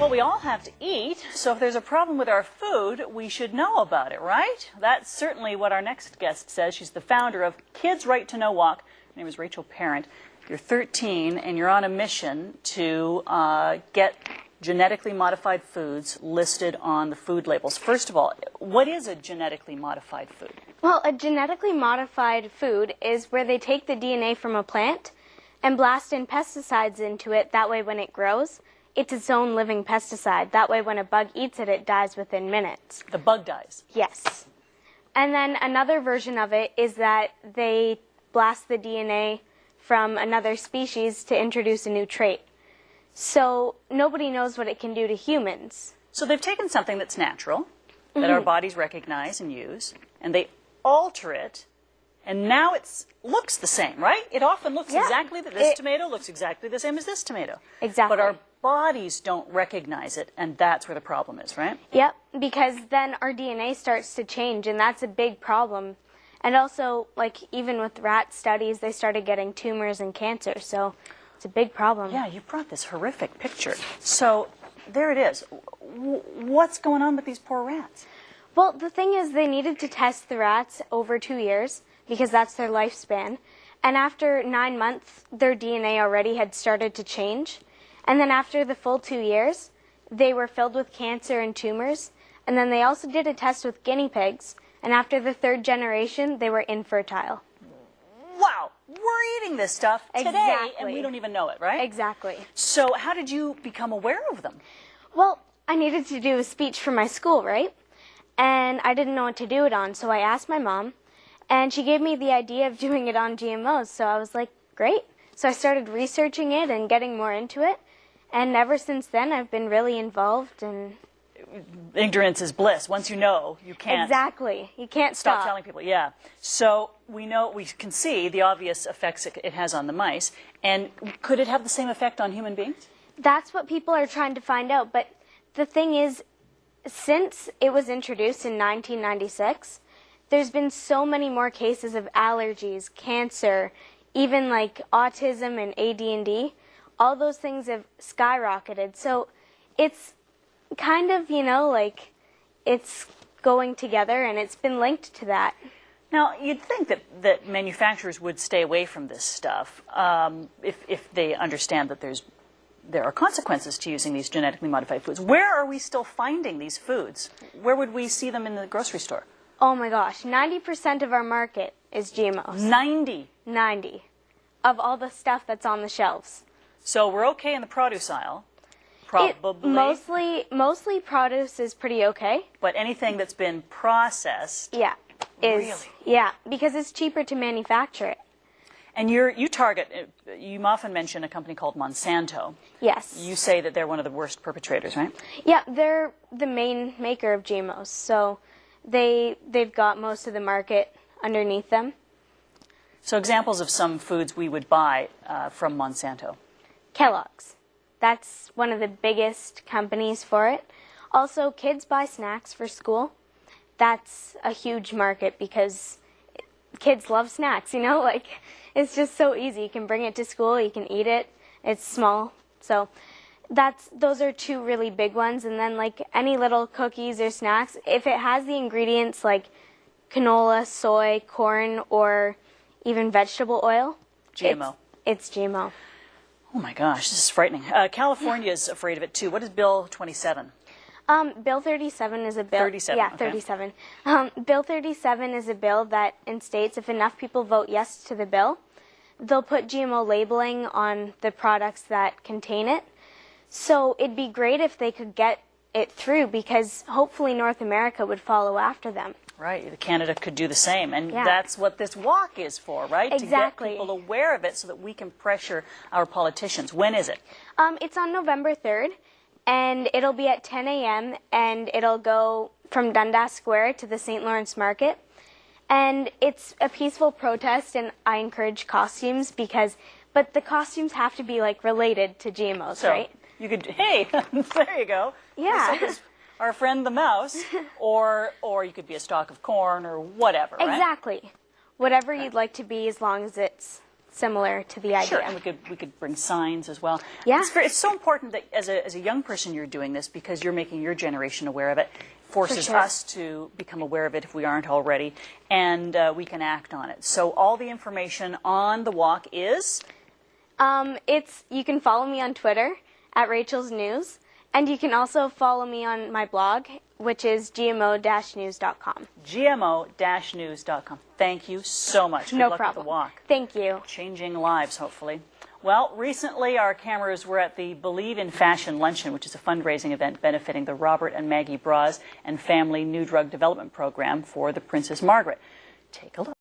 Well, we all have to eat, so if there's a problem with our food, we should know about it, right? That's certainly what our next guest says. She's the founder of Kids Right to Know Walk. Her name is Rachel Parent. You're 13, and you're on a mission to get genetically modified foods listed on the food labels. First of all, what is a genetically modified food? Well, a genetically modified food is where they take the DNA from a plant and blast in pesticides into it. That way when it grows, it's its own living pesticide. That way when a bug eats it, it dies within minutes. The bug dies? Yes. And then another version of it is that they blast the DNA from another species to introduce a new trait. So nobody knows what it can do to humans. So they've taken something that's natural, that our bodies recognize and use, and they alter it, and now it looks the same, right? It often looks exactly, this tomato looks exactly the same as this tomato. Exactly. But our bodies don't recognize it, and that's where the problem is, right? Yep, because then our DNA starts to change, and that's a big problem. And also, like, even with rat studies, they started getting tumors and cancer, so it's a big problem. Yeah, you brought this horrific picture. So there it is. What's going on with these poor rats? Well, the thing is, they needed to test the rats over 2 years, because that's their lifespan. And after 9 months, their DNA already had started to change. And then after the full 2 years, they were filled with cancer and tumors. And then they also did a test with guinea pigs. And after the 3rd generation, they were infertile. Wow, we're eating this stuff today, and we don't even know it, right? Exactly. So how did you become aware of them? Well, I needed to do a speech for my school, right? And I didn't know what to do it on, so I asked my mom. And she gave me the idea of doing it on GMOs, so I was like, great. So I started researching it and getting more into it. And ever since then, I've been really involved. And ignorance is bliss. Once you know, you can't. Exactly. You can't stop telling people. Yeah. So we can see the obvious effects it has on the mice. And could it have the same effect on human beings? That's what people are trying to find out. But the thing is, since it was introduced in 1996, there's been so many more cases of allergies, cancer, even like autism and AD&D. All those things have skyrocketed. So it's kind of, like it's going together, and it's been linked to that. Now, you'd think that manufacturers would stay away from this stuff if they understand that there are consequences to using these genetically modified foods. Where are we still finding these foods? Where would we see them in the grocery store? Oh my gosh, 90% of our market is GMOs. 90 of all the stuff that's on the shelves. So we're okay in the produce aisle, probably. Mostly produce is pretty okay. But anything that's been processed, really? Yeah, because it's cheaper to manufacture it. And you often mention a company called Monsanto. Yes. You say that they're one of the worst perpetrators, right? Yeah, they're the main maker of GMOs, so they've got most of the market underneath them. So examples of some foods we would buy from Monsanto. Kellogg's. That's one of the biggest companies for it. Also, kids buy snacks for school. That's a huge market because kids love snacks, like it's just so easy. You can bring it to school, you can eat it. It's small. So those are 2 really big ones. And then like any little cookies or snacks, if it has the ingredients like canola, soy, corn, or even vegetable oil, GMO. It's GMO. Oh my gosh, this is frightening. California is afraid of it too. What is Bill 27? Bill 37 is a bill. 37. Yeah, okay. 37. Bill 37 is a bill that states if enough people vote yes to the bill, they'll put GMO labeling on the products that contain it. So it'd be great if they could get it through, because hopefully North America would follow after them. Right, Canada could do the same, and that's what this walk is for, right? Exactly. To get people aware of it so that we can pressure our politicians. When is it? It's on November 3rd, and it'll be at 10 a.m., and it'll go from Dundas Square to the St. Lawrence Market. And it's a peaceful protest, and I encourage costumes but the costumes have to be like related to GMOs, right? You could, hey, there you go. Yeah. Our friend the mouse, or you could be a stalk of corn or whatever, right? Exactly. Whatever you'd like to be, as long as it's similar to the idea. Sure, and we could bring signs as well. Yeah. It's so important that as a young person you're doing this because you're making your generation aware of it. Forces sure. us to become aware of it if we aren't already, and we can act on it. So all the information on the walk is? You can follow me on Twitter at Rachel's News, and you can also follow me on my blog, which is gmo-news.com. gmo-news.com. Thank you so much. Good No luck problem. with the walk. Thank you. Changing lives, hopefully. Well, recently our cameras were at the Believe in Fashion Luncheon, which is a fundraising event benefiting the Robert and Maggie Bras and Family New Drug Development Program for the Princess Margaret. Take a look.